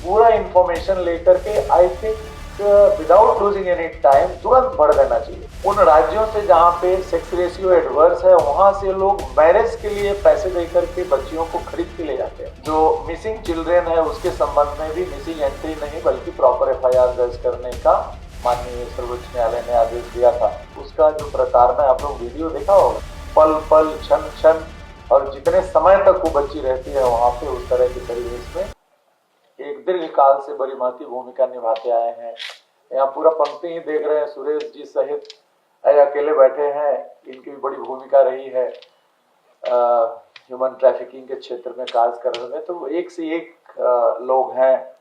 पूरा इंफॉर्मेशन लेकर के I think without losing any time तुरंत बढ़ देना चाहिए। उन राज्यों से जहाँ पे सेक्स रेशियो एडवर्स है वहां से लोग मैरिज के लिए पैसे देकर के बच्चियों को खरीद के ले जाते हैं। जो मिसिंग चिल्ड्रेन है उसके संबंध में भी मिसिंग एंट्री नहीं बल्कि प्रॉपर FIR दर्ज करने का माननीय सर्वोच्च न्यायालय ने आदेश दिया था। उसका जो प्रताड़ना आप लोग वीडियो देखा होगा, पल पल क्षण क्षण और जितने समय तक वो बच्ची रहती है वहां पे उस तरह के परिवेश में एक दीर्घ काल से बड़ी महत्वपूर्ण भूमिका निभाते आए हैं। यहाँ पूरा पंक्ति ही देख रहे हैं, सुरेश जी सहित अकेले बैठे हैं, इनकी भी बड़ी भूमिका रही है ह्यूमन ट्रैफिकिंग के क्षेत्र में कार्य करने में। तो एक से एक लोग हैं।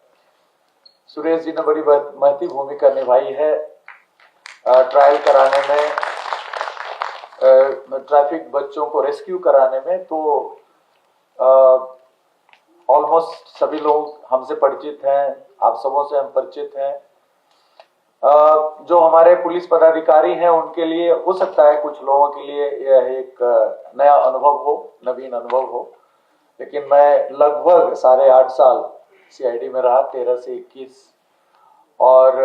सुरेश जी ने बड़ी महत्वपूर्ण भूमिका निभाई है ट्रायल कराने में, ट्रैफिक बच्चों को रेस्क्यू कराने में। तो ऑलमोस्ट सभी लोग हमसे परिचित हैं, आप सबों से हम परिचित हैं। जो हमारे पुलिस पदाधिकारी हैं उनके लिए हो सकता है कुछ लोगों के लिए यह एक नया अनुभव हो, नवीन अनुभव हो, लेकिन मैं लगभग 8.5 साल CID में रहा, 13 से 21, और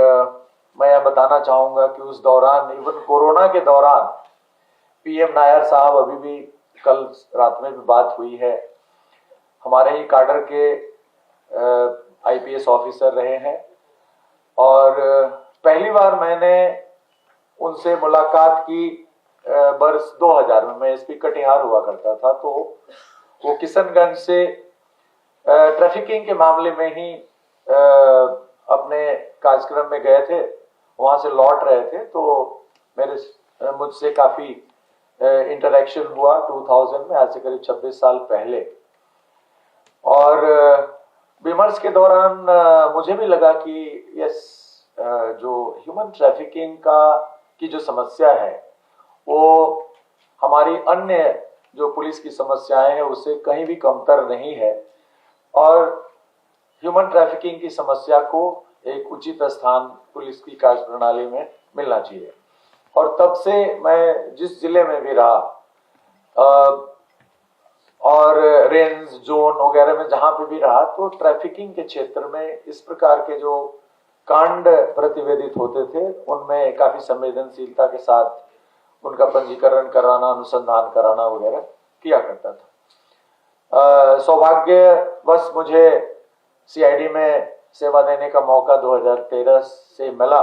मैं यह बताना चाहूंगा कि उस दौरान इवन कोरोना के दौरान PM नायर साहब, अभी भी कल रात में भी बात हुई है, हमारे ही काडर के IPS ऑफिसर रहे हैं और पहली बार मैंने उनसे मुलाकात की वर्ष 2000 में। मैं SP कटिहार हुआ करता था, तो वो किशनगंज से ट्रैफिकिंग के मामले में ही अपने कार्यक्रम में गए थे, वहां से लौट रहे थे। तो मुझसे काफी इंटरेक्शन हुआ 2000 में, आज से करीब 26 साल पहले। और विमर्श के दौरान मुझे भी लगा कि यस, जो ह्यूमन ट्रैफिकिंग की जो समस्या है वो हमारी अन्य जो पुलिस की समस्याएं हैं उससे कहीं भी कमतर नहीं है, और ह्यूमन ट्रैफिकिंग की समस्या को एक उचित स्थान पुलिस की कार्य प्रणाली में मिलना चाहिए। और तब से मैं जिस जिले में भी रहा और रेंज जोन वगैरह में जहां पे भी रहा, तो ट्रैफिकिंग के क्षेत्र में इस प्रकार के जो कांड प्रतिवेदित होते थे उनमें काफी संवेदनशीलता के साथ उनका पंजीकरण कराना, अनुसंधान कराना वगैरह किया करता था। सौभाग्यवश मुझे CID में सेवा देने का मौका 2013 से मिला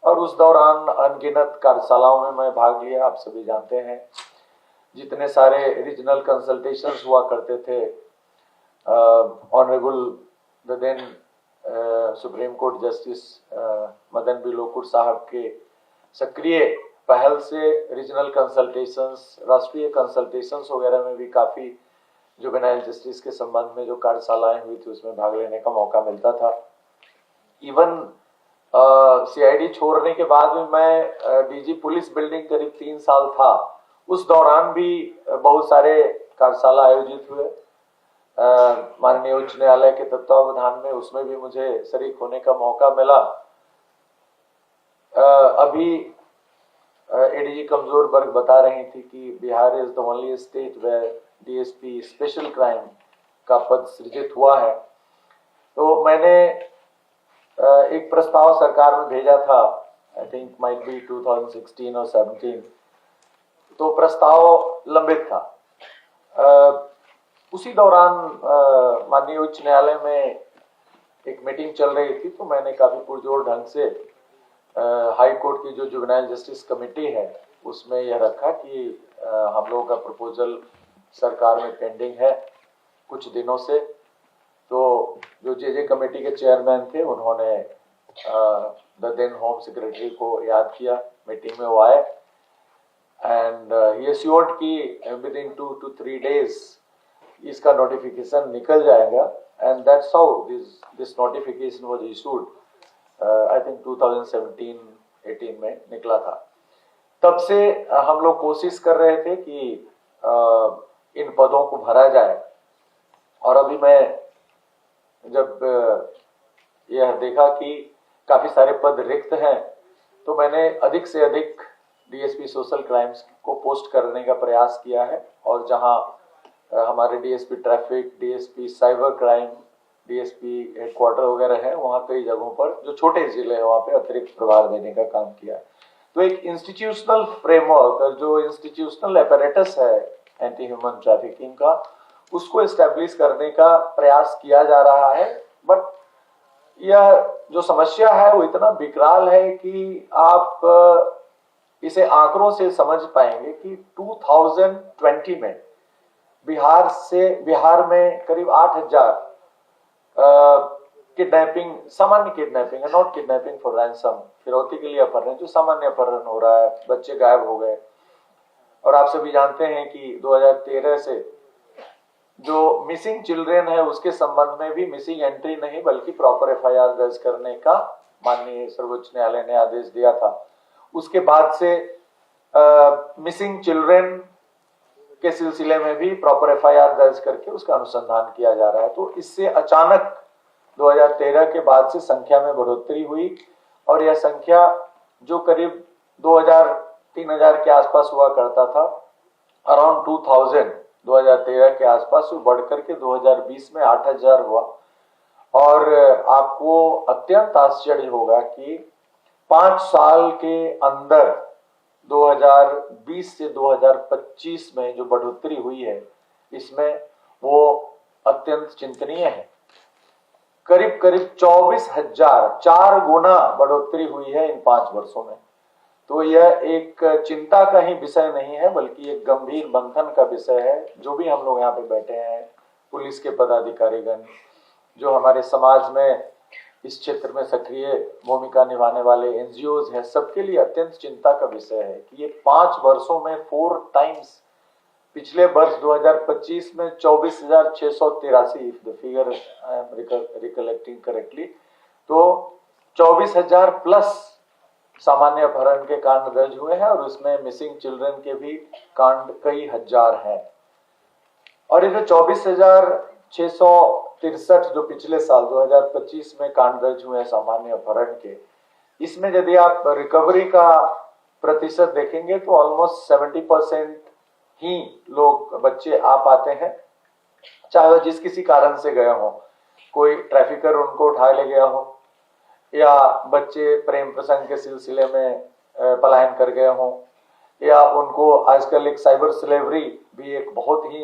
और उस दौरान अनगिनत कार्यशालाओं में मैं भाग लिया। आप सभी जानते हैं जितने सारे रीजनल कंसल्टेशंस हुआ करते थे, honourable the then supreme court justice Madan B Lokur sahab के सक्रिय पहल से रीजनल कंसल्टेशंस, राष्ट्रीय कंसल्टेशंस वगैरह में भी काफी जुवेनाइल जस्टिस के संबंध में जो कार्यशालाएं हुई थी उसमें भाग लेने का मौका मिलता था। इवन CID छोड़ने के बाद भी मैं DG पुलिस बिल्डिंग करीब 3 साल था, उस दौरान भी बहुत सारे कार्यशाला आयोजित हुए माननीय उच्च न्यायालय के तत्वावधान में, उसमें भी मुझे शरीक होने का मौका मिला। अभी ADG कमजोर वर्ग बता रही थी कि Bihar is the only state where DSP special crime का पद सृजित हुआ है। तो मैंने एक प्रस्ताव सरकार में भेजा था, आई थिंक माइट बी 2016 और 17, तो प्रस्ताव लंबित था। उसी दौरान माननीय उच्च न्यायालय में एक मीटिंग चल रही थी, तो मैंने काफी पुरजोर ढंग से हाई कोर्ट की जो जुवेनाइल जस्टिस कमेटी है उसमें यह रखा कि हम लोगों का प्रपोजल सरकार में पेंडिंग है कुछ दिनों से। तो जो JJ कमेटी के चेयरमैन थे उन्होंने द देन होम सेक्रेटरी को याद किया, मीटिंग में वो आए एंड ही एश्योर्ड कि विद इन 2 to 3 days इसका नोटिफिकेशन निकल जाएगा, and that's how this notification was issued, I think 2017-18 में निकला था। तब से हम लोग कोशिश कर रहे थे कि इन पदों को भरा जाए, और अभी मैं जब यह देखा कि काफी सारे पद रिक्त हैं, तो मैंने अधिक से अधिक DSP सोशल क्राइम्स को पोस्ट करने का प्रयास किया है। और जहां हमारे DSP traffic, DSP cyber crime, DSP headquarter वगैरह है, वहाँ कई जगहों पर जो छोटे जिले हैं वहाँ पे अतिरिक्त प्रभार देने का काम किया है। तो एक इंस्टीट्यूशनल फ्रेमवर्क, जो इंस्टीट्यूशनल एपरेटस है एंटी ह्यूमन ट्रैफिकिंग का, उसको एस्टेब्लिश करने का प्रयास किया जा रहा है। बट यह जो समस्या है वो इतना विकराल है कि आप इसे आंकड़ों से समझ पाएंगे कि 2020 में बिहार में करीब 8,000 किडनैपिंग, सामान्य किडनैपिंग है, नॉट किडनैपिंग फॉर रैंसम, फिरौती के लिए अपहरण, जो सामान्य अपहरण हो रहा है, बच्चे गायब हो गए। और आप सभी जानते हैं कि 2013 से जो मिसिंग चिल्ड्रेन है उसके संबंध में भी मिसिंग एंट्री नहीं बल्कि प्रॉपर एफआईआर दर्ज करने का माननीय सर्वोच्च न्यायालय ने आदेश दिया था। उसके बाद से मिसिंग चिल्ड्रेन के सिलसिले में भी प्रॉपर एफआईआर दर्ज करके उसका अनुसंधान किया जा रहा है। तो इससे अचानक 2013 के बाद से संख्या में बढ़ोतरी हुई और यह संख्या जो करीब 2000-3000 के आसपास हुआ करता था, अराउंड 2013 के आसपास, वो बढ़कर के 2020 में 8,000 हुआ। और आपको अत्यंत आश्चर्य होगा कि 5 साल के अंदर 2020 से 2025 में जो बढ़ोतरी हुई है इसमें वो अत्यंत चिंतनीय है। करीब 24,000, 4 गुना बढ़ोतरी हुई है इन 5 वर्षों में। तो यह एक चिंता का ही विषय नहीं है बल्कि एक गंभीर मंथन का विषय है। जो भी हम लोग यहाँ पे बैठे हैं, पुलिस के पदाधिकारीगण, जो हमारे समाज में इस क्षेत्र में सक्रिय भूमिका निभाने वाले एनजीओज हैं, सबके लिए अत्यंत चिंता का विषय है कि ये 5 वर्षों में 4 टाइम्स, पिछले वर्ष 2025 में 24,683, if the figure I am recollecting correctly, तो 24,000 प्लस सामान्य अपहरण के कांड दर्ज हुए हैं और उसमें मिसिंग चिल्ड्रन के भी कांड कई हजार हैं। और ये जो 24,663 जो पिछले साल 2025 में कांड दर्ज हुए हैं सामान्य अपहरण के, इसमें यदि आप रिकवरी का प्रतिशत देखेंगे तो ऑलमोस्ट 70% ही लोग, बच्चे आ पाते हैं, चाहे वह जिस किसी कारण से गए हों, कोई ट्रैफिकर उनको उठा ले गया हो या बच्चे प्रेम प्रसंग के सिलसिले में पलायन कर गए हों, या उनको आजकल एक साइबर स्लेवरी भी एक बहुत ही,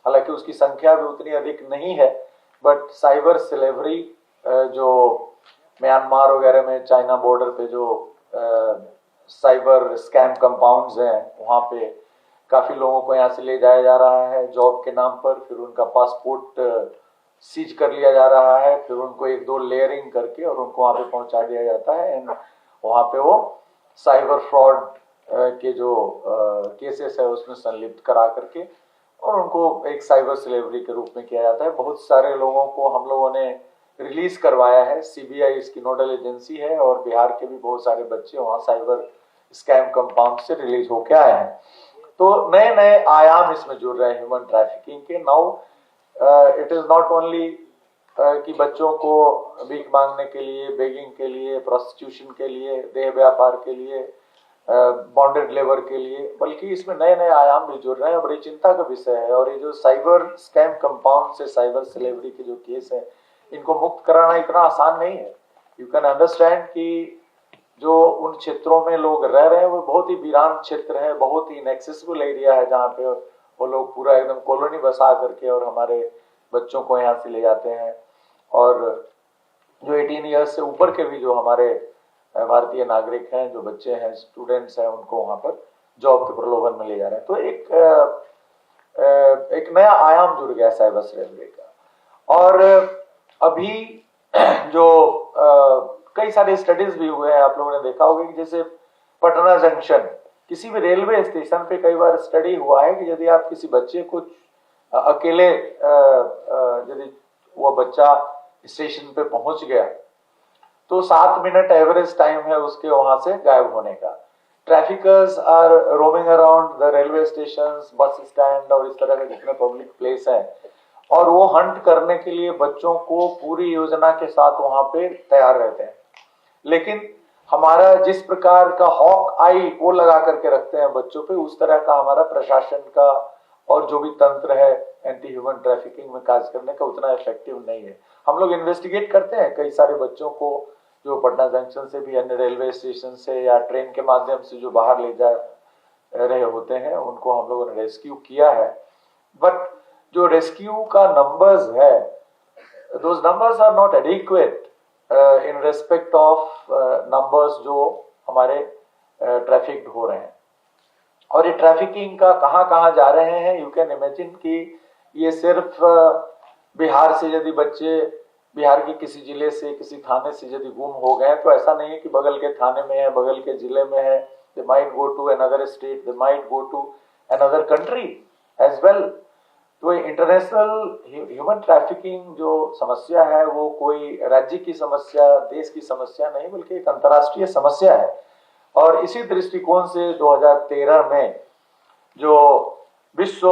हालांकि उसकी संख्या भी उतनी अधिक नहीं है, बट साइबर स्लेवरी जो म्यांमार वगैरह में चाइना बॉर्डर पे जो साइबर स्कैम कंपाउंड्स हैं, वहाँ पे काफी लोगों को यहाँ से ले जाया जा रहा है जॉब के नाम पर, फिर उनका पासपोर्ट सीज कर लिया जा रहा है, फिर उनको 1-2 लेयरिंग करके और उनको वहाँ पे पहुंचा दिया जाता है एंड वहाँ पे वो साइबर फ्रॉड के जो केसेस है उसमें संलिप्त करा करके और उनको एक साइबर स्लेवरी के रूप में किया जाता है। बहुत सारे लोगों को हम लोगों ने रिलीज करवाया है, सीबीआई इसकी नोडल एजेंसी है और बिहार के भी बहुत सारे बच्चे वहाँ साइबर स्कैम कंपाउंड से रिलीज होके आए हैं। तो नए नए आयाम इसमें जुड़ रहे हैं ह्यूमन ट्रैफिकिंग के। Now it is not only कि बच्चों को भीख मांगने के लिए, बेगिंग के लिए, प्रोस्टिट्यूशन के लिए, देह व्यापार के लिए, बॉन्डेड लेबर के लिए, बल्कि इसमें नए नए आयाम भी जुड़ रहे हैं। बड़ी चिंता का विषय है। और ये जो साइबर स्कैम कंपाउंड से साइबर स्लेवरी के जो केस है, इनको मुक्त कराना इतना आसान नहीं है। यू कैन अंडरस्टैंड कि जो उन क्षेत्रों में लोग रह रहे हैं वो बहुत ही वीरान क्षेत्र है, बहुत ही इनएक्सेसिबल एरिया है, जहाँ पे वो लोग पूरा एकदम कॉलोनी बसा करके और हमारे बच्चों को यहाँ से ले जाते हैं। और जो 18 ईयर्स से ऊपर के भी जो हमारे भारतीय नागरिक हैं, जो बच्चे हैं, स्टूडेंट्स हैं, उनको वहाँ पर जॉब के प्रलोभन में ले जा रहे हैं। तो एक नया आयाम जुड़ गया साइबर स्लेवरी का। और अभी जो कई सारे स्टडीज भी हुए हैं, आप लोगों ने देखा होगा कि जैसे पटना जंक्शन, किसी भी रेलवे स्टेशन पे कई बार स्टडी हुआ है कि यदि आप किसी बच्चे को अकेले, यदि वो बच्चा स्टेशन पे पहुंच गया तो 7 मिनट एवरेज टाइम है उसके वहां से गायब होने का। Traffickers are roaming around the railway station, bus stand और इस तरह के जितने पब्लिक प्लेस हैं, और वो हंट करने के लिए बच्चों को पूरी योजना के साथ वहां पे तैयार रहते हैं। लेकिन हमारा जिस प्रकार का हॉक आई वो लगा करके रखते हैं बच्चों पे, उस तरह का हमारा प्रशासन का और जो भी तंत्र है एंटी ह्यूमन ट्रैफिकिंग में कार्य करने का उतना इफेक्टिव नहीं है। हम लोग इन्वेस्टिगेट करते हैं कई सारे बच्चों को जो पटना जंक्शन से भी अन्य रेलवे स्टेशन से या ट्रेन के माध्यम से जो बाहर ले जा रहे होते हैं उनको हम लोगों ने रेस्क्यू किया है। बट जो रेस्क्यू का नंबर्स है, those numbers are not adequate in respect of numbers जो हमारे ट्रैफिक्ड हो रहे हैं। और ये ट्रैफिकिंग का कहाँ जा रहे हैं, यू कैन इमेजिन कि ये सिर्फ बिहार से यदि बच्चे बिहार के किसी जिले से किसी थाने से यदि गुम हो गए तो ऐसा नहीं है कि बगल के थाने में है, बगल के जिले में है, they might go to another state, they might go to another country as well। तो इंटरनेशनल ह्यूमन ट्रैफिकिंग जो समस्या है वो कोई राज्य की समस्या, देश की समस्या नहीं, बल्कि एक अंतर्राष्ट्रीय समस्या है। और इसी दृष्टिकोण से 2013 में जो विश्व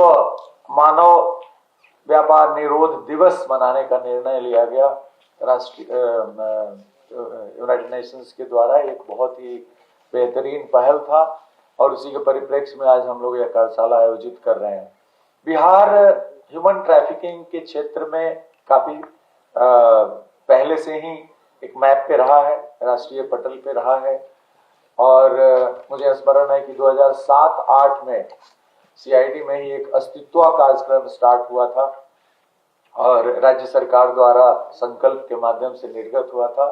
मानव व्यापार निरोध दिवस मनाने का निर्णय लिया गया राष्ट्रीय यूनाइटेड नेशंस के द्वारा, एक बहुत ही बेहतरीन पहल था और उसी के परिप्रेक्ष्य में आज हम लोग यह कार्यशाला आयोजित कर रहे हैं। बिहार ह्यूमन ट्रैफिकिंग के क्षेत्र में काफी पहले से ही एक मैप पे रहा है, राष्ट्रीय पटल पे रहा है। और मुझे स्मरण है कि 2007-8 में सीआईडी में ही एक अस्तित्व कार्यक्रम स्टार्ट हुआ था और राज्य सरकार द्वारा संकल्प के माध्यम से निर्गत हुआ था।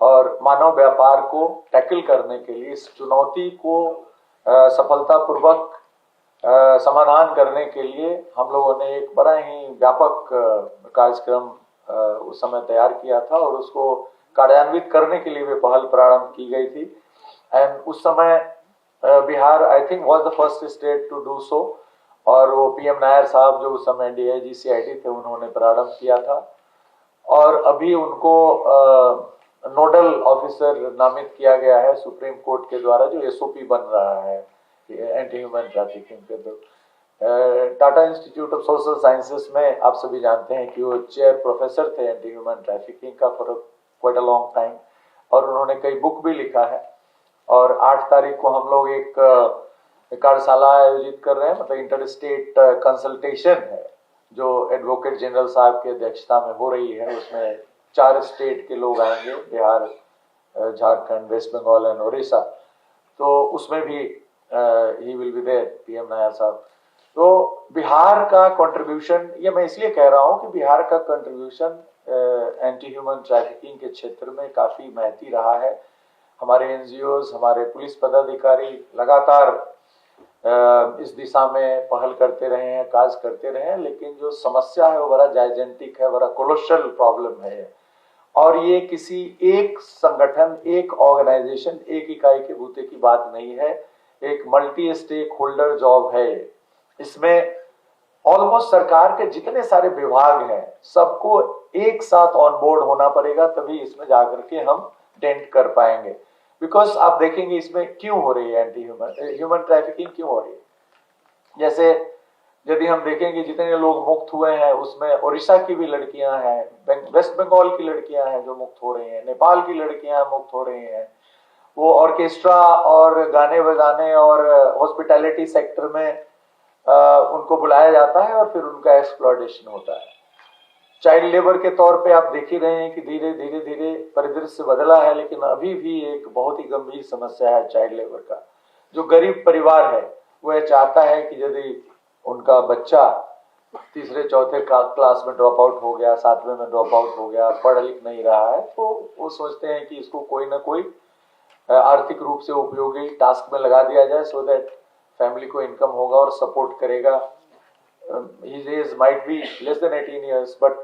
और मानव व्यापार को टैकल करने के लिए, इस चुनौती को सफलतापूर्वक समाधान करने के लिए हम लोगों ने एक बड़ा ही व्यापक कार्यक्रम उस समय तैयार किया था और उसको कार्यान्वित करने के लिए भी पहल प्रारंभ की गई थी। एंड उस समय Bihar I think was the first state to do so, और वो पीएम नायर साहब जो उस समय डीआईजी सीआईडी थे उन्होंने प्रारंभ किया था और अभी उनको नोडल ऑफिसर नामित किया गया है सुप्रीम कोर्ट के द्वारा, जो एसओपी बन रहा है एंटी ह्यूमन ट्रैफिकिंग पे। तो Tata institute of social sciences में आप सभी जानते हैं कि वो चेयर प्रोफेसर थे एंटी ह्यूमन ट्रैफिकिंग का for quite a long time, और उन्होंने कई बुक भी लिखा है। और 8 तारीख को हम लोग एक कार्यशाला आयोजित कर रहे हैं, मतलब इंटर स्टेट कंसल्टेशन है जो एडवोकेट जनरल साहब की अध्यक्षता में हो रही है। उसमें 4 स्टेट के लोग आएंगे, बिहार, झारखंड, वेस्ट बंगाल एंड उड़ीसा। तो उसमें भी he will be there, PM Nair sahab. तो बिहार का कंट्रीब्यूशन, ये मैं इसलिए कह रहा हूं कि बिहार का कंट्रीब्यूशन एंटी ह्यूमन ट्रैफिकिंग के क्षेत्र में काफी महती रहा है। हमारे एनजीओज, हमारे पुलिस पदाधिकारी लगातार इस दिशा में पहल करते रहे हैं, कार्य करते रहे हैं, लेकिन जो समस्या है वो बड़ा जाइजेंटिक है, बड़ा कोलोशल प्रॉब्लम है। और ये किसी एक संगठन, एक ऑर्गेनाइजेशन, एक इकाई के बूते की बात नहीं है, एक मल्टी स्टेक होल्डर जॉब है। इसमें ऑलमोस्ट सरकार के जितने सारे विभाग हैं सबको एक साथ ऑन बोर्ड होना पड़ेगा, तभी इसमें जाकर के हम डेंट कर पाएंगे। बिकॉज आप देखेंगे इसमें क्यों हो रही है एंटी ह्यूमन ट्रैफिकिंग, क्यों हो रही है। जैसे यदि हम देखेंगे जितने लोग मुक्त हुए हैं उसमें उड़ीसा की भी लड़कियां हैं, वेस्ट बंगाल की लड़कियां हैं जो मुक्त हो रही हैं, नेपाल की लड़कियां मुक्त हो रही हैं। वो ऑर्केस्ट्रा और गाने बजाने और हॉस्पिटैलिटी सेक्टर में उनको बुलाया जाता है और फिर उनका एक्सप्लॉयटेशन होता है। चाइल्ड लेबर के तौर पे आप देख ही रहे हैं कि धीरे धीरे परिदृश्य बदला है, लेकिन अभी भी एक बहुत ही गंभीर समस्या है चाइल्ड लेबर का। जो गरीब परिवार है वो यह चाहता है कि यदि उनका बच्चा 3-4 क्लास में ड्रॉप आउट हो गया, 7वें में ड्रॉप आउट हो गया, पढ़ लिख नहीं रहा है, तो वो सोचते हैं कि इसको कोई ना कोई आर्थिक रूप से उपयोगी टास्क में लगा दिया जाए, सो दैट फैमिली को इनकम होगा और सपोर्ट करेगा। His age might be less than 18 years, but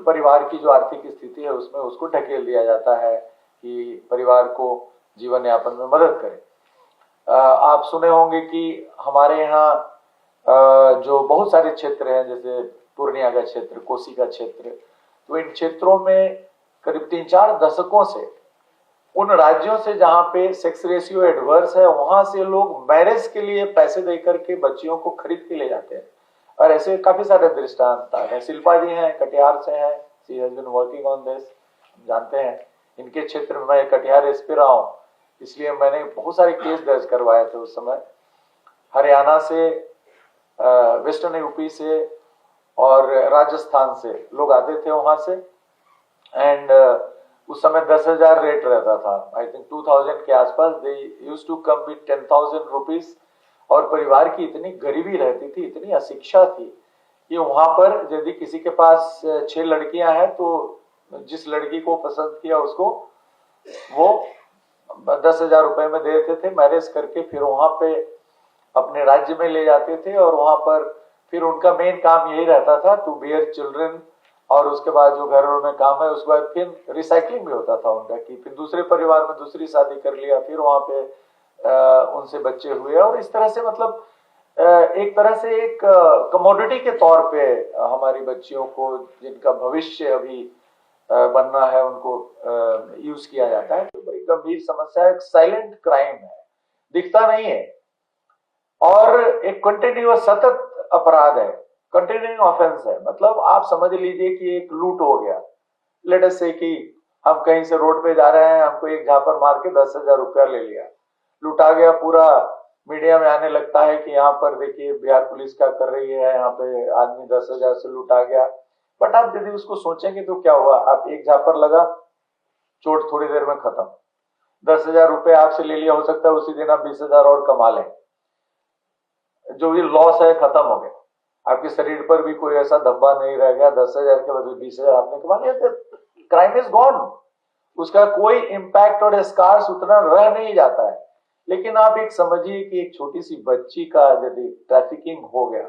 परिवार की जो आर्थिक स्थिति है उसमें उसको ढकेल दिया जाता है कि परिवार को जीवन यापन में मदद करे। आप सुने होंगे कि हमारे यहाँ जो बहुत सारे क्षेत्र हैं, जैसे पूर्णिया का क्षेत्र, कोसी का क्षेत्र, तो इन क्षेत्रों में करीब 3-4 दशकों से उन राज्यों से जहां पे सेक्स रेशियो एडवर्स है वहां से लोग मैरिज के लिए पैसे देकर के बच्चियों को खरीद के ले जाते हैं। और ऐसे काफी सारे दृष्टांत हैं। शिल्पा जी हैं, कटिहार से हैं, she has been working on this, जानते हैं। इनके क्षेत्र में मैं कटिहार एसपी रहा हूँ, इसलिए मैंने बहुत सारे केस दर्ज करवाए थे उस समय। हरियाणा से वेस्टर्न यूपी से और राजस्थान से लोग आते थे वहां से। एंड उस समय 10,000 रेट रहता था, आई थिंक 2000 के आसपास। They used to come with 10,000 rupees. और परिवार की इतनी गरीबी रहती थी, इतनी अशिक्षा थी कि वहां पर यदि किसी के पास 6 लड़कियां हैं तो जिस लड़की को पसंद किया उसको वो 10,000 रुपए में दे देते थे मैरिज करके। फिर वहां पे अपने राज्य में ले जाते थे और वहां पर फिर उनका मेन काम यही रहता था टू बियर चिल्ड्रन। और उसके बाद जो घरों में काम है उसके बाद फिर रिसाइकलिंग भी होता था उनका, कि फिर दूसरे परिवार में दूसरी शादी कर लिया, फिर वहां पे उनसे बच्चे हुए। और इस तरह से मतलब एक तरह से एक कमोडिटी के तौर पे हमारी बच्चियों को, जिनका भविष्य अभी बनना है, उनको यूज किया जाता है। तो बड़ी गंभीर समस्या है, एक साइलेंट क्राइम है, दिखता नहीं है और एक कंटिन्यूअस सतत अपराध है, कंटिन्यूइंग ऑफेंस है। मतलब आप समझ लीजिए कि एक लूट हो गया। लेट अस से कि हम कहीं से रोड पे जा रहे हैं, हमको एक झापर मार के 10,000 रुपया ले लिया, लुटा गया। पूरा मीडिया में आने लगता है कि यहाँ पर देखिए बिहार पुलिस क्या कर रही है, यहाँ पे आदमी 10,000 से लुटा गया। बट आप यदि उसको सोचेंगे तो क्या हुआ, आप एक झापर लगा, चोट थोड़ी देर में खत्म। 10,000 रुपए आपसे ले लिया, हो सकता है उसी दिन आप 20,000 और कमा लें। जो भी लॉस है खत्म हो गया, आपके शरीर पर भी कोई ऐसा धब्बा नहीं रह गया। 10,000 के बदले 20,000 आपने कमा लिया, क्राइम इज गॉन। उसका कोई इंपैक्ट और स्कार्स उतना रह नहीं जाता है। लेकिन आप एक समझिए कि एक छोटी सी बच्ची का यदि ट्रैफिकिंग हो गया,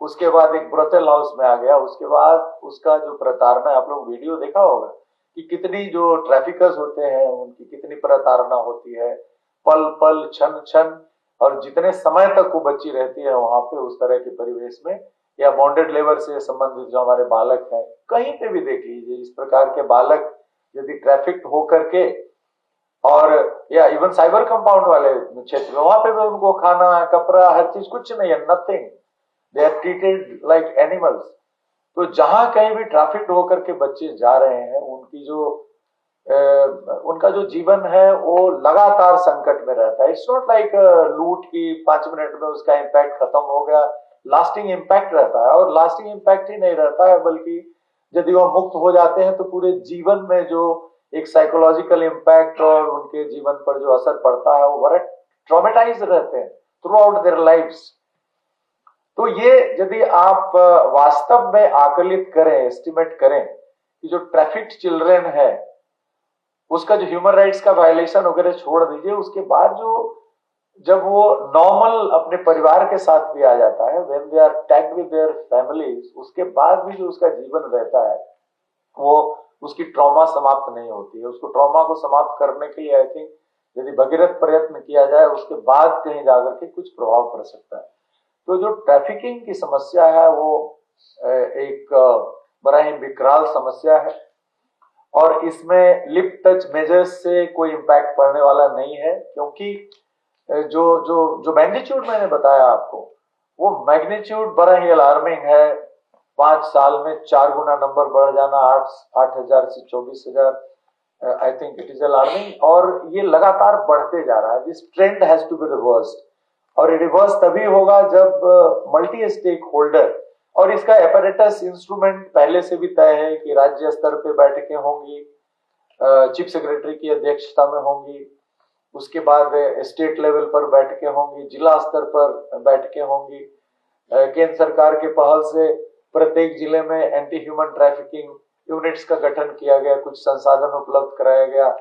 उसके बाद एक ब्रोथल हाउस में आ गया, उसके बाद उसका जो प्रताड़ना, आप लोग वीडियो देखा होगा कि कितनी जो ट्रैफिकर्स होते हैं उनकी कितनी प्रताड़ना होती है, पल पल क्षण क्षण। और जितने समय तक वो बच्ची रहती है वहां पे उस तरह के परिवेश में, या बॉन्डेड लेबर से संबंधित जो हमारे बालक हैं, कहीं पे भी देख लीजिए इस प्रकार के बालक यदि ट्रैफिक हो करके, और या इवन साइबर कंपाउंड वाले क्षेत्र में, वहां पे भी उनको खाना कपड़ा हर चीज कुछ नहीं है, nothing, they are treated like animals. तो जहां कहीं भी ट्रैफिक होकर के बच्चे जा रहे हैं, उनकी जो उनका जो जीवन है वो लगातार संकट में रहता है। इट्स नॉट लाइक लूट की 5 मिनट में उसका इम्पैक्ट खत्म हो गया, लास्टिंग इम्पैक्ट रहता है। और लास्टिंग इम्पैक्ट ही नहीं रहता है, बल्कि यदि वह मुक्त हो जाते हैं तो पूरे जीवन में जो एक साइकोलॉजिकल इम्पैक्ट और उनके जीवन पर जो असर पड़ता है वो बड़े ट्रॉमेटाइज रहते हैं थ्रू आउट देयर लाइफ्स। तो ये यदि आप वास्तव में आकलित करें, एस्टिमेट करें कि जो ट्रैफिक्ड चिल्ड्रन है उसका जो ह्यूमन राइट्स का वायलेशन वगैरह छोड़ दीजिए, उसके बाद जो जब वो नॉर्मल अपने परिवार के साथ भी आ जाता है, when they are tagged with their families, उसके बाद भी जो उसका जीवन रहता है वो उसकी ट्रॉमा समाप्त नहीं होती है। उसको ट्रॉमा को समाप्त करने के लिए आई थिंक यदि भगीरथ प्रयत्न किया जाए उसके बाद कहीं जाकर के कुछ प्रभाव पड़ सकता है। तो जो ट्रैफिकिंग की समस्या है वो एक बड़ा ही विकराल समस्या है और इसमें लिप टच मेजर्स से कोई इम्पैक्ट पड़ने वाला नहीं है, क्योंकि जो जो जो मैग्नीट्यूड मैंने बताया आपको, वो मैग्नीट्यूड बड़ा ही अलार्मिंग है। 5 साल में 4 गुना नंबर बढ़ जाना, 8,000 से 24,000, I think it is alarming. और ये लगातार बढ़ते जा रहा है। This trend has to be reversed, और रिवर्स तभी होगा जब मल्टी स्टेक होल्डर, और इसका एपरेटस इंस्ट्रूमेंट पहले से भी तय है कि राज्य स्तर पे बैठकें होंगी, चीफ सेक्रेटरी की अध्यक्षता में होंगी, उसके बाद स्टेट लेवल पर बैठकें होंगी, जिला स्तर पर बैठकें होंगी। केंद्र सरकार के पहल से प्रत्येक जिले में एंटी ह्यूमन ट्रैफिकिंग यूनिट्स का गठन किया गया, कुछ संसाधन उपलब्ध कराया गया।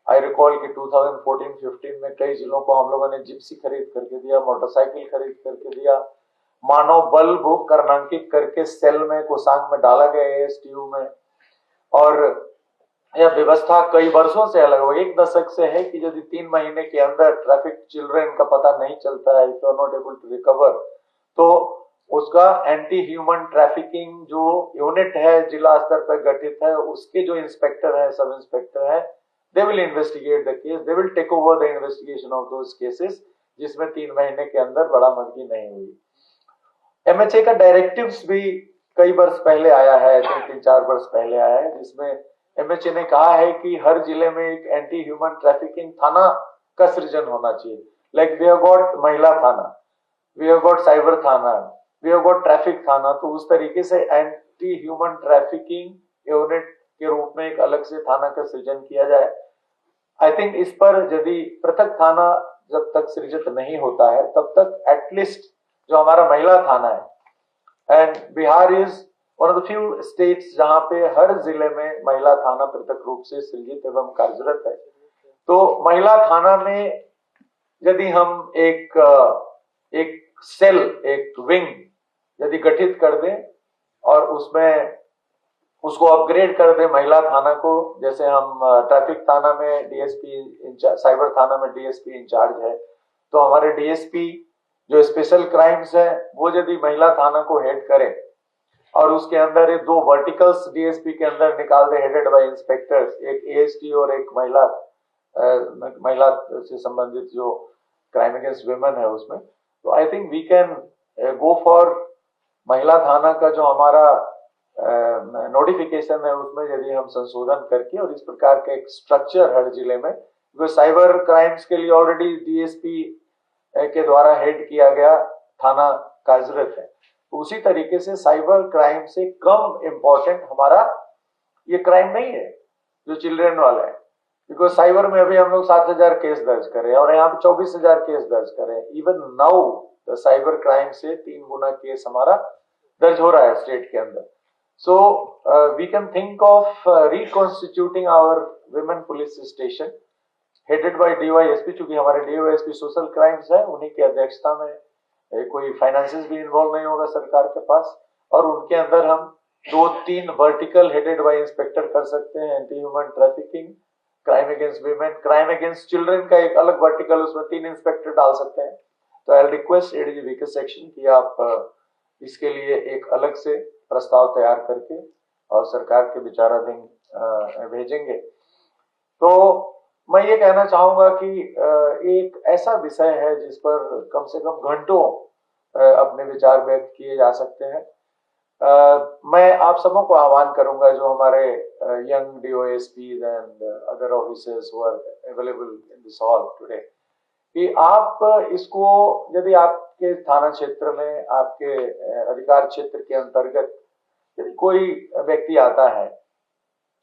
आई रिकॉल कि 2014-15 में कई जिलों को हम लोगों ने जिप्सी खरीद करके दिया, मोटरसाइकिल खरीद करके दिया, मानव बल को कर्णांकित करके सेल में कोसांग में डाला गया एएसटीयू में। और यह व्यवस्था कई वर्षों से लगभग 1 दशक से है कि यदि 3 महीने के अंदर ट्रैफिक चिल्ड्रन का पता नहीं चलता है, if you are not able to recover, तो उसका एंटी ह्यूमन ट्रैफिकिंग जो यूनिट है जिला स्तर पर गठित है, उसके जो इंस्पेक्टर है, सब इंस्पेक्टर है, they will investigate the case, they will take over the investigation of those cases जिसमें 3 महीने के अंदर बड़ा मंदी नहीं हुई। एमएचए का डायरेक्टिव्स भी कई वर्ष पहले आया है, 3-4 वर्ष पहले आया है, जिसमें एमएचए ने कहा है कि हर जिले में एक एंटी ह्यूमन ट्रैफिकिंग थाना का सृजन होना चाहिए। लाइक वी हैव गॉट महिला थाना, वी हैव गॉट साइबर थाना, वी हैव गॉट ट्रैफिक थाना, तो उस तरीके से एंटी ह्यूमन ट्रैफिकिंग यूनिट के रूप में एक अलग से थाना का सृजन किया जाए। आई थिंक इस पर यदि पृथक थाना जब तक सृजित नहीं होता है तब तक एटलीस्ट जो हमारा महिला थाना है, and Bihar is one of the few states जहां पे हर जिले में महिला थाना पृथक रूप से सृजित एवं कार्यरत है, तो महिला थाना में यदि हम एक सेल, एक विंग यदि गठित कर दें और उसमें उसको अपग्रेड कर दें महिला थाना को, जैसे हम ट्रैफिक थाना में डीएसपी, साइबर थाना में डीएसपी इंचार्ज है, तो हमारे डीएसपी जो स्पेशल क्राइम्स है वो यदि महिला थाना को हेड करें और उसके अंदर एक 2 वर्टिकल्स डीएसपी के अंदर निकाल दे हेडेड बाय इंस्पेक्टर्स, एक एएसटी और एक महिला से संबंधित जो क्राइम अगेंस्ट वुमेन है उसमें, तो I think we can go for महिला थाना का जो हमारा नोटिफिकेशन है उसमें यदि हम संशोधन करके और इस प्रकार का एक स्ट्रक्चर हर जिले में, क्योंकि साइबर क्राइम्स के लिए ऑलरेडी डीएसपी के द्वारा हेड किया गया थाना कार्यरत है, तो उसी तरीके से साइबर क्राइम से कम इम्पोर्टेंट हमारा ये क्राइम नहीं है जो चिल्ड्रन वाला है, बिकॉज साइबर में अभी हम लोग 7,000 केस दर्ज करें और यहाँ पे 24,000 केस दर्ज करें। इवन नाउ साइबर क्राइम से 3 गुना केस हमारा दर्ज हो रहा है स्टेट के अंदर। So we can think of reconstituting our women police station headed by DYSP, चूंकि हमारे डीवाईएसपी सोशल क्राइम्स है, उन्हीं की अध्यक्षता में कोई फाइनेंसेस भी इन्वॉल्व नहीं होगा सरकार के पास, और उनके अंदर हम 2-3 वर्टिकल हेडेड बाय इंस्पेक्टर कर सकते हैं, anti human trafficking, crime against women, crime against children का एक अलग वर्टिकल, उसमें 3 इंस्पेक्टर डाल सकते हैं। तो I request ADG VK Saxena की आप इसके लिए एक अलग से प्रस्ताव तैयार करके और सरकार के विचाराधीन भेजेंगे। तो मैं ये कहना चाहूंगा कि एक ऐसा विषय है जिस पर कम से कम घंटों अपने विचार व्यक्त किए जा सकते हैं। मैं आप सबों को आह्वान करूंगा, जो हमारे young DOSPs and other officers who are available in this hall today, कि आप इसको यदि आपके थाना क्षेत्र में, आपके अधिकार क्षेत्र के अंतर्गत यदि कोई व्यक्ति आता है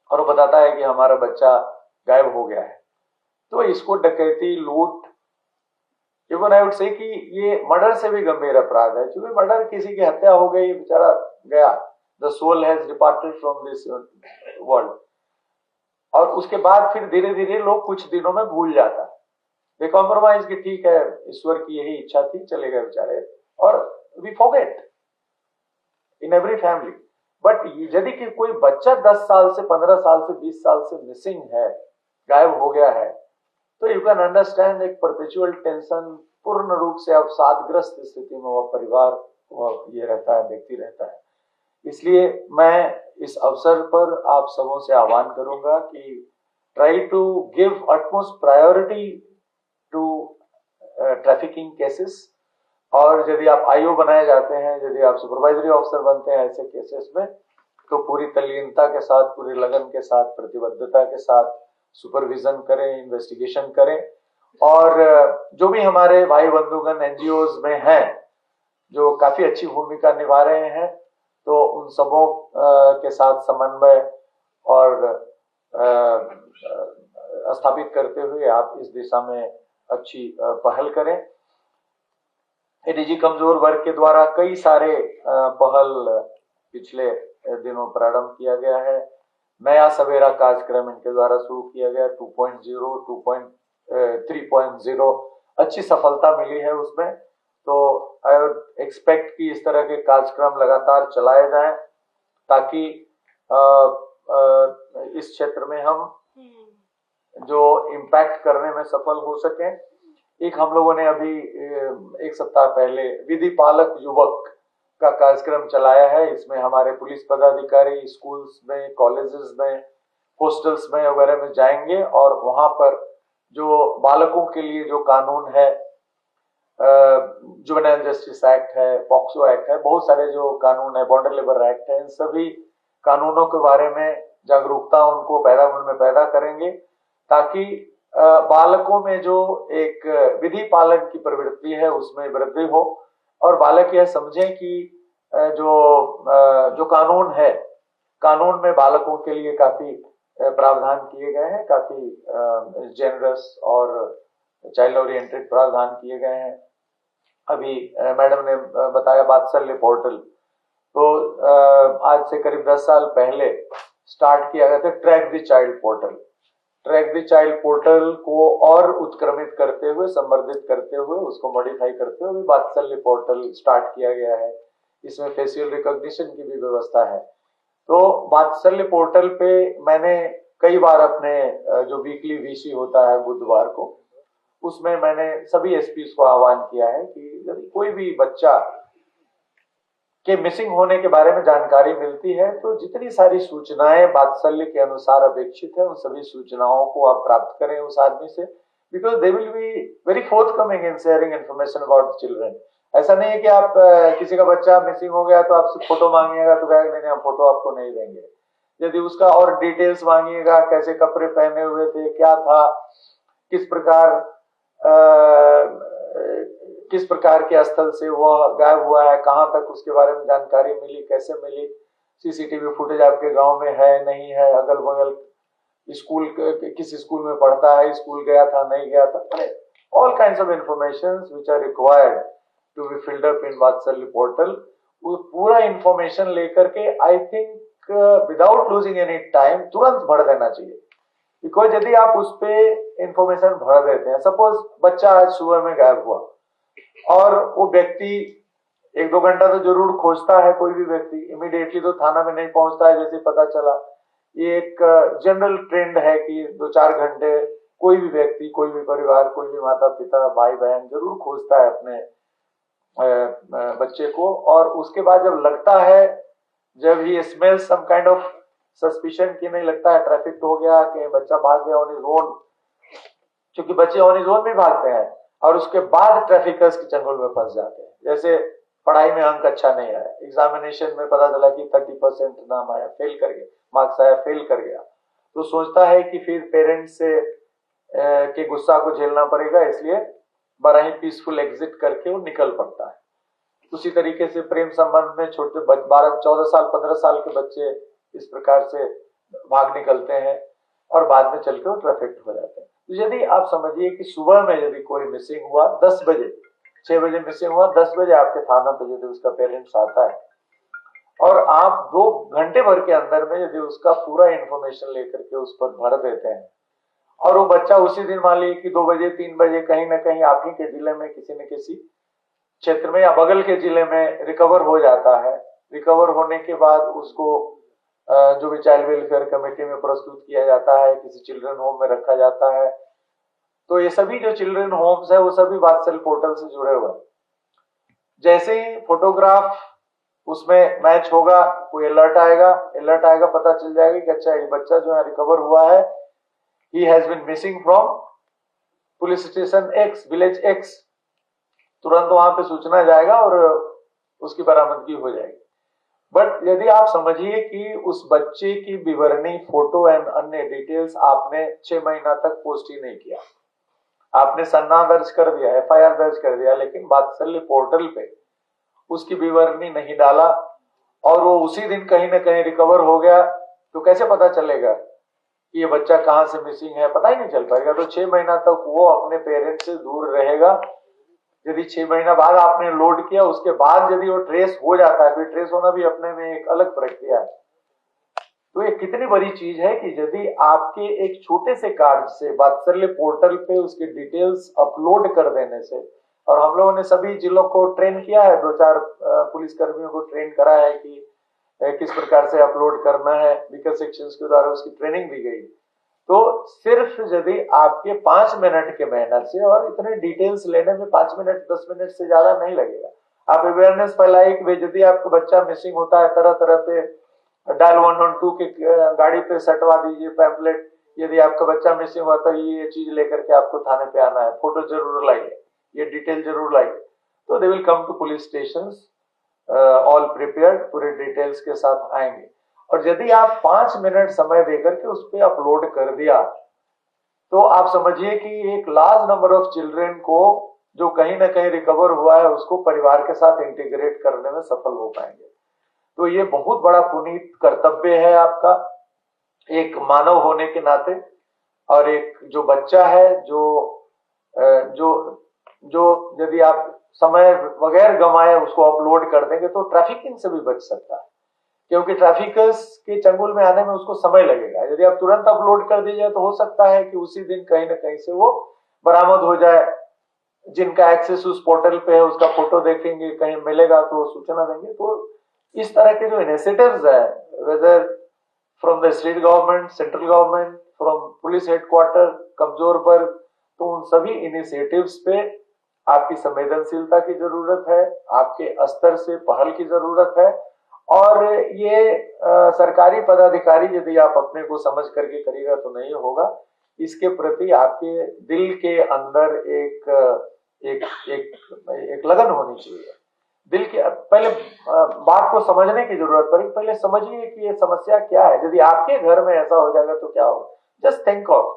और वो बताता है कि हमारा बच्चा गायब हो गया है, तो इसको डकैती, लूट, इवन आई वुड से कि ये मर्डर से भी गंभीर अपराध है, क्योंकि मर्डर किसी की हत्या हो गई, बेचारा गया, the soul has departed from this world, और उसके बाद फिर धीरे धीरे लोग कुछ दिनों में भूल जाता है, दे कॉम्प्रोमाइज कि ठीक है ईश्वर की यही इच्छा थी, चले गए बेचारे, और we forget in every family. But यदि कि कोई बच्चा 10 साल से, 15 साल से, 20 साल से मिसिंग है, गायब हो गया है, तो यू कैन अंडरस्टैंड एक परपेचुअल टेंशन, पूर्ण रूप से अवसादग्रस्त स्थिति में वह परिवार ये रहता है, व्यक्ति रहता है। इसलिए मैं इस अवसर पर आप सबों से आह्वान करूंगा कि try to give utmost priority to trafficking cases, और यदि आप आईओ बनाए जाते हैं, यदि आप सुपरवाइजरी ऑफिसर बनते हैं ऐसे केसेस में, तो पूरी तल्लीनता के साथ, पूरी लगन के साथ, प्रतिबद्धता के साथ सुपरविजन करें, इन्वेस्टिगेशन करें, और जो भी हमारे भाई बंधुगण एनजीओज में हैं जो काफी अच्छी भूमिका निभा रहे हैं, तो उन सबों के साथ समन्वय और स्थापित करते हुए आप इस दिशा में अच्छी पहल करें। एडीजी कमजोर वर्ग के द्वारा कई सारे पहल पिछले दिनों प्रारंभ किया गया है। नया सवेरा कार्यक्रम इनके द्वारा शुरू किया गया 2.0, 3.0, अच्छी सफलता मिली है उसमें। तो आई वुड एक्सपेक्ट कि इस तरह के कार्यक्रम लगातार चलाए जाएं, ताकि इस क्षेत्र में हम जो इम्पैक्ट करने में सफल हो सकें। एक हम लोगों ने अभी 1 सप्ताह पहले विधि पालक युवक का कार्यक्रम चलाया है। इसमें हमारे पुलिस पदाधिकारी स्कूल्स में, कॉलेजेस में, हॉस्टल्स में वगैरह में जाएंगे और वहां पर जो बालकों के लिए जो कानून है, जुवेनाइल जस्टिस एक्ट है, पॉक्सो एक्ट है, बहुत सारे जो कानून है, बॉन्ड लेबर एक्ट है, इन सभी कानूनों के बारे में जागरूकता उनको उनमें पैदा करेंगे, ताकि बालकों में जो एक विधि पालन की प्रवृत्ति है उसमें वृद्धि हो और बालक यह समझें कि जो कानून है, कानून में बालकों के लिए काफी प्रावधान किए गए हैं, काफी जेनरस और चाइल्ड ओरिएंटेड प्रावधान किए गए हैं। अभी मैडम ने बताया वात्सल्य पोर्टल, तो आज से करीब 10 साल पहले स्टार्ट किया गया था track the child portal. Track the child portal को और उत्क्रमित करते हुए, संवर्धित करते हुए, उसको मॉडिफाई करते हुए वात्सल्य पोर्टल स्टार्ट किया गया है। इसमें फेशियल रिकॉग्निशन की भी व्यवस्था है। तो वात्सल्य पोर्टल पे मैंने कई बार अपने जो वीकली वीसी होता है बुधवार को, उसमें मैंने सभी एसपीज को आह्वान किया है कि यदि कोई भी बच्चा के मिसिंग होने के बारे में जानकारी मिलती है तो जितनी सारी सूचनाएं वात्सल्य के अनुसार अपेक्षित है, उन सभी सूचनाओं को आप प्राप्त करें उस आदमी से, because they will be very forthcoming in sharing information about children. ऐसा नहीं है कि आप किसी का बच्चा मिसिंग हो गया तो आपसे फोटो मांगिएगा तो कहेगा नहीं, हम फोटो आपको नहीं देंगे। यदि उसका और डिटेल्स मांगिएगा, कैसे कपड़े पहने हुए थे, क्या था, किस प्रकार के स्थल से वह गायब हुआ है, कहां तक उसके बारे में जानकारी मिली, कैसे मिली, सीसीटीवी फुटेज आपके गांव में है नहीं है, अगल बगल स्कूल किस स्कूल में पढ़ता है, स्कूल गया था नहीं गया था, all kinds of information which are required to be filled up in Vatsalya portal. वो पूरा इंफॉर्मेशन लेकर के I think without losing any time तुरंत भर देना चाहिए। बिकॉज यदि आप उस पे इंफॉर्मेशन भर देते हैं, सपोज बच्चा आज सुबह में गायब हुआ और वो व्यक्ति 1-2 घंटा तो जरूर खोजता है, कोई भी व्यक्ति इमीडिएटली तो थाना में नहीं पहुंचता है जैसे पता चला। ये एक जनरल ट्रेंड है कि 2-4 घंटे कोई भी व्यक्ति, कोई भी परिवार, कोई भी माता पिता, भाई बहन जरूर खोजता है अपने बच्चे को। और उसके बाद जब लगता है, जब ही smell some kind of suspicion कि नहीं लगता है ट्रैफिक हो गया, कि बच्चा भाग गया ऑन हिज ओन, क्योंकि बच्चे ऑन हिज ओन भी भागते हैं और उसके बाद ट्रैफिकर्स के चंगुल में फंस जाते हैं। जैसे पढ़ाई में अंक अच्छा नहीं आया, एग्जामिनेशन में पता चला कि 30% नाम आया, फेल कर गया, मार्क्स आया, फेल कर गया, तो सोचता है कि फिर पेरेंट्स से के गुस्सा को झेलना पड़ेगा, इसलिए बड़ा ही पीसफुल एग्जिट करके वो निकल पड़ता है। उसी तरीके से प्रेम संबंध में छोटे 12-14 साल 15 साल के बच्चे इस प्रकार से भाग निकलते हैं और बाद में चल के वो ट्रैफिक हो जाते हैं। तो यदि आप समझिए कि सुबह में यदि कोई मिसिंग हुआ 10 बजे, 6 बजे मिसिंग हुआ, 10 बजे आपके थाना पे यदि उसका पेरेंट्स आता है और आप 2 घंटे भर के अंदर में यदि उसका पूरा इंफॉर्मेशन लेकर के उस पर भर देते हैं और वो बच्चा उसी दिन मान लीजिए कि 2 बजे 3 बजे कहीं ना कहीं आप ही के जिले में किसी न किसी क्षेत्र में या बगल के जिले में रिकवर हो जाता है, रिकवर होने के बाद उसको जो भी चाइल्ड वेलफेयर कमेटी में प्रस्तुत किया जाता है, किसी चिल्ड्रन होम में रखा जाता है, तो ये सभी जो चिल्ड्रन होम्स है वो सभी वात्सल्य पोर्टल से जुड़े हुए हैं। जैसे ही फोटोग्राफ उसमें मैच होगा, कोई अलर्ट आएगा, पता चल जाएगा कि अच्छा ये बच्चा जो है रिकवर हुआ है, he has been missing from police station X, village X, तुरंत वहां पे सूचना जाएगा और उसकी बरामदगी हो जाएगी। बट यदि आप समझिए कि उस बच्चे की विवरणी, फोटो एंड अन्य डिटेल्स आपने 6 महीना तक पोस्ट ही नहीं किया, आपने सन्ना दर्ज कर दिया, FIR दर्ज कर दिया, लेकिन वात्सल्य पोर्टल पे उसकी विवरणी नहीं डाला और वो उसी दिन कहीं ना कहीं रिकवर हो गया, तो कैसे पता चलेगा कि ये बच्चा कहां से मिसिंग है? पता ही नहीं चल पाएगा। तो 6 महीना तक वो अपने पेरेंट्स से दूर रहेगा। यदि 6 महीना बाद आपने लोड किया, उसके बाद यदि वो ट्रेस हो जाता है, फिर ट्रेस होना भी अपने में एक अलग प्रक्रिया है। तो ये कितनी बड़ी चीज है कि यदि आपके एक छोटे से कार्ड से वात्सल्य पोर्टल पे उसके डिटेल्स अपलोड कर देने से, और हम लोगों ने सभी जिलों को ट्रेन किया है, 2-4 पुलिस कर्मियों को ट्रेन करा है कि किस प्रकार से अपलोड करना है, वीकर सेक्शंस के द्वारा उसकी ट्रेनिंग दी गई। तो सिर्फ यदि आपके 5 मिनट के मेहनत से, और इतने डिटेल्स लेने में 5 मिनट 10 मिनट से ज्यादा नहीं लगेगा, आप अवेयरनेस फैलाइए कि यदि आपका बच्चा मिसिंग होता है, तरह तरह पे डायल 112 की गाड़ी पे सटवा दीजिए पैम्पलेट, यदि आपका बच्चा मिसिंग हुआ तो ये चीज लेकर के आपको थाने पे आना है, फोटो जरूर लाइए, ये डिटेल जरूर लाइए, तो they will come to police station all prepared, पूरे डिटेल्स के साथ आएंगे। और यदि आप 5 मिनट समय देकर के उस पर अपलोड कर दिया, तो आप समझिए कि एक लार्ज नंबर ऑफ चिल्ड्रेन को जो कहीं ना कहीं रिकवर हुआ है उसको परिवार के साथ इंटीग्रेट करने में सफल हो पाएंगे। तो ये बहुत बड़ा पुनीत कर्तव्य है आपका एक मानव होने के नाते। और एक जो बच्चा है जो जो यदि आप समय वगैरह गंवाए उसको अपलोड कर देंगे तो ट्रैफिकिंग से भी बच सकता है, क्योंकि ट्रैफिकर्स के चंगुल में आने में उसको समय लगेगा। यदि आप तुरंत अपलोड कर दीजिए तो हो सकता है कि उसी दिन कहीं ना कहीं से वो बरामद हो जाए। जिनका एक्सेस उस पोर्टल पे है उसका फोटो देखेंगे, कहीं मिलेगा तो सूचना देंगे। तो इस तरह के जो इनिशिएटिव्स है, whether from the state government, central government, from police headquarter, कमजोर वर्ग, तो उन सभी इनिशिएटिव्स पे आपकी संवेदनशीलता की जरूरत है, आपके स्तर से पहल की जरूरत है। और ये सरकारी पदाधिकारी यदि आप अपने को समझ करके करिएगा तो नहीं होगा। इसके प्रति आपके दिल के अंदर एक एक एक एक लगन होनी चाहिए। दिल के पहले बात को समझने की जरूरत पड़ेगी। पहले समझिए कि ये समस्या क्या है। यदि आपके घर में ऐसा हो जाएगा तो क्या होगा। जस्ट थिंक ऑफ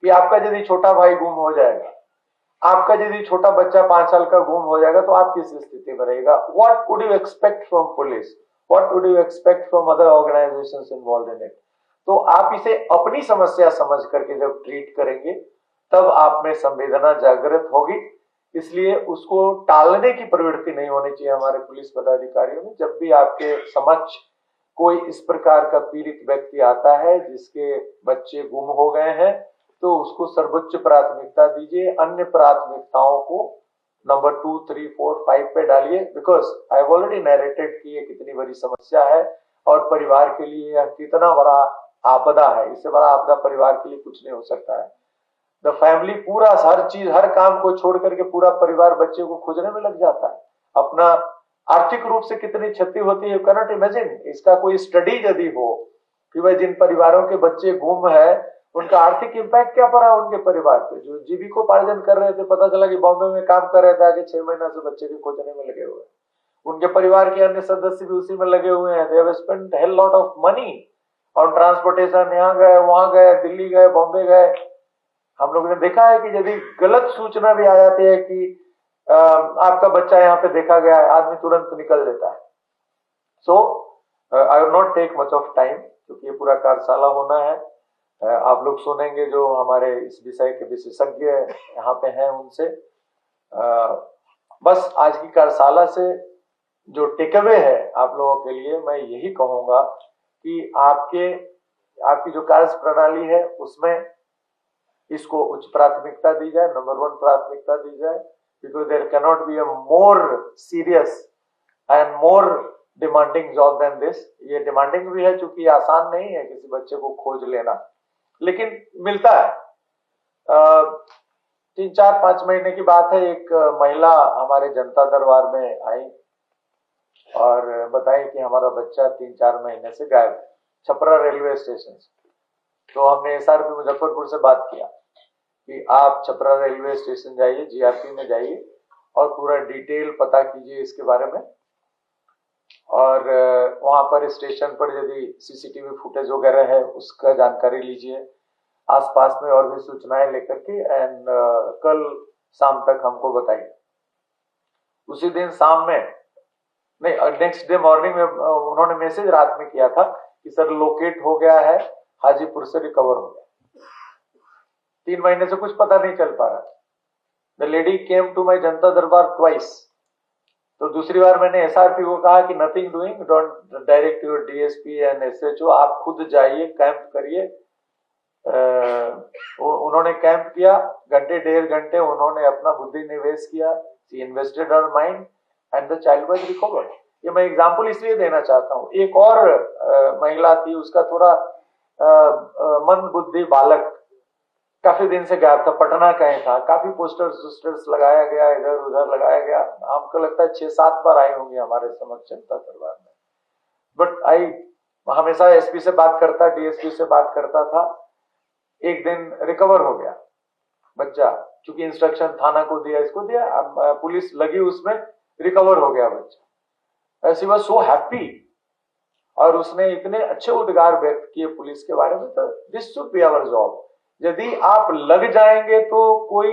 कि आपका यदि छोटा भाई गुम हो जाएगा, आपका यदि छोटा बच्चा 5 साल का गुम हो जाएगा तो आप किस स्थिति में रहेगा। What would you expect from police, what would you expect from other organisations involved in it. तो आप इसे अपनी समस्या समझ करके जब ट्रीट करेंगे तब आप में संवेदना जागृत होगी। इसलिए उसको टालने की प्रवृत्ति नहीं होनी चाहिए हमारे पुलिस पदाधिकारियों में। जब भी आपके समक्ष कोई इस प्रकार का पीड़ित व्यक्ति आता है जिसके बच्चे गुम हो गए हैं तो उसको सर्वोच्च प्राथमिकता दीजिए। अन्य प्राथमिकताओं को नंबर 2, 3, 4, 5 पे डालिए। Because I have already narrated कि ये कितनी बड़ी समस्या है और परिवार के लिए यह कितना बड़ा आपदा है। इससे बड़ा आपदा परिवार के लिए कुछ नहीं हो सकता है। द फैमिली पूरा हर चीज हर काम को छोड़ करके पूरा परिवार बच्चे को खोजने में लग जाता है। अपना आर्थिक रूप से कितनी क्षति होती है, यू कैन नॉट इमेजिन। इसका कोई स्टडी यदि हो कि वह जिन परिवारों के बच्चे गुम है उनका आर्थिक इंपैक्ट क्या पड़ा उनके परिवार पे। जो जीविकोपार्जन कर रहे थे, पता चला कि बॉम्बे में काम कर रहे थे, आगे 6 महीना से बच्चे के खोजने में लगे हुए। उनके परिवार के अन्य सदस्य भी उसी में लगे हुए हैं। They have spent hell lot of money on transportation. यहाँ गए, वहां गए, दिल्ली गए, बॉम्बे गए। हम लोगों ने देखा है कि यदि गलत सूचना भी आ जाती है कि आपका बच्चा यहाँ पे देखा गया है, आदमी तुरंत निकल देता है। So I will not take much of time क्योंकि ये पूरा कार्यशाला होना है। आप लोग सुनेंगे जो हमारे इस विषय के विशेषज्ञ यहाँ पे हैं उनसे। बस आज की कार्यशाला से जो टेकअवे है आप लोगों के लिए मैं यही कहूंगा कि आपकी जो कार्य प्रणाली है उसमें इसको उच्च प्राथमिकता दी जाए, नंबर 1 प्राथमिकता दी जाए। Because there can not be a more serious and more demanding job than this. ये डिमांडिंग भी है क्योंकि आसान नहीं है किसी बच्चे को खोज लेना, लेकिन मिलता है। 3-4-5 महीने की बात है, एक महिला हमारे जनता दरबार में आई और बताई कि हमारा बच्चा 3-4 महीने से गायब है छपरा रेलवे स्टेशन से। तो हमने एसआरपी मुजफ्फरपुर से बात किया कि आप छपरा रेलवे स्टेशन जाइए, जीआरपी में जाइए और पूरा डिटेल पता कीजिए इसके बारे में। और वहां पर स्टेशन पर यदि सीसीटीवी फुटेज वगैरह है उसका जानकारी लीजिए, आसपास में और भी सूचनाएं लेकर के एंड कल शाम तक हमको बताइए। उसी दिन शाम में नहीं, नेक्स्ट डे मॉर्निंग में उन्होंने मैसेज रात में किया था कि सर लोकेट हो गया है, हाजीपुर से रिकवर हो गया। 3 महीने से कुछ पता नहीं चल पा रहा। The lady came to my Janata Darbar twice. तो दूसरी बार मैंने एसआरपी को कहा कि nothing doing, don't direct your DSP and SHO, आप खुद जाइए, कैंप करिए। उन्होंने कैंप किया, घंटे 1.5 घंटे उन्होंने अपना बुद्धि निवेश किया। She invested her mind and the child was recovered. ये मैं एग्जांपल इसलिए देना चाहता हूँ। एक और महिला थी, उसका थोड़ा मंद बुद्धि बालक काफी दिन से गायब था, पटना कहीं था। काफी पोस्टर्स लगाया गया, इधर उधर लगाया गया। हमको लगता है 6-7 बार आई होंगी हमारे समक्ष जनता दरबार में। बट आई हमेशा एसपी से बात करता, डीएसपी से बात करता था। एक दिन रिकवर हो गया बच्चा, चूंकि इंस्ट्रक्शन थाना को दिया, इसको दिया, पुलिस लगी उसमें, रिकवर हो गया बच्चा। ऐसी वॉज सो हैप्पी और उसने इतने अच्छे उद्गार व्यक्त किए पुलिस के बारे में। तो this should be our job. यदि आप लग जाएंगे तो कोई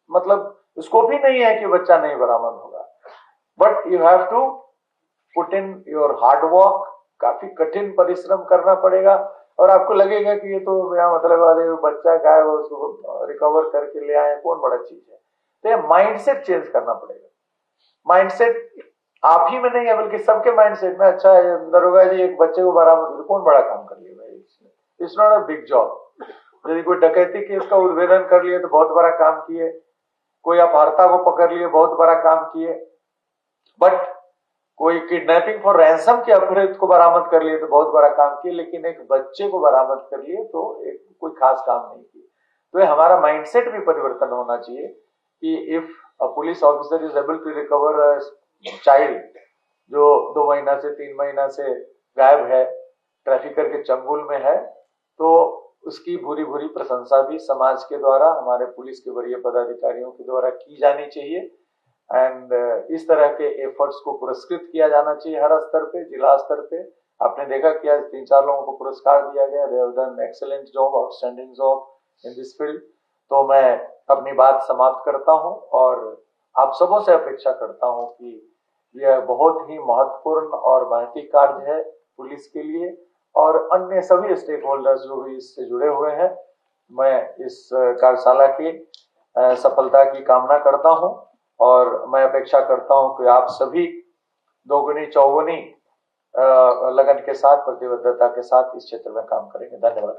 मतलब स्कोप ही नहीं है कि बच्चा नहीं बरामद होगा, but you have to put in your hard work, काफी कठिन परिश्रम करना पड़ेगा, और आपको लगेगा कि ये तो मेरा मतलब अरे बच्चा गायब है उसको रिकवर करके ले आए, कौन बड़ा चीज है। तो ये माइंडसेट चेंज करना पड़ेगा। माइंडसेट आप ही में नहीं है बल्कि सबके माइंडसेट में। अच्छा है दरोगा जी एक बच्चे को बरामद, कौन बड़ा काम कर लिया भाई, it's not a big job. यदि कोई डकैती केस का उद्भेदन कर लिए तो बहुत बड़ा काम किए, कोई अपहर्ता को पकड़ लिए बहुत बड़ा काम किए, बट कोई किडनैपिंग फॉर रैंसम के अपहृत को बरामद कर लिए तो बहुत बड़ा काम किए, लेकिन एक बच्चे को बरामद कर लिए तो एक कोई खास काम नहीं किए। तो ये हमारा माइंडसेट भी परिवर्तन होना चाहिए कि if a police officer is able to recover a child जो 2 महीना से 3 महीना से गायब है, ट्रैफिकर के चंगुल में है, तो उसकी भूरी भूरी प्रशंसा भी समाज के द्वारा, हमारे पुलिस के वरीय पदाधिकारियों के द्वारा की जानी चाहिए। एंड इस तरह के एफर्ट्स को पुरस्कृत किया जाना चाहिए हर स्तर पे, जिला स्तर पे। आपने देखा कि आज 3-4 लोगों को पुरस्कार दिया गया, they have done excellent job, outstanding job in this field. तो मैं अपनी बात समाप्त करता हूं और आप सबों से अपेक्षा करता हूं कि यह बहुत ही महत्वपूर्ण और महती कार्य है पुलिस के लिए और अन्य सभी स्टेक होल्डर्स जो भी इससे जुड़े हुए हैं। मैं इस कार्यशाला की सफलता की कामना करता हूं और मैं अपेक्षा करता हूं कि आप सभी दोगुनी चौगुनी लगन के साथ, प्रतिबद्धता के साथ इस क्षेत्र में काम करेंगे। धन्यवाद।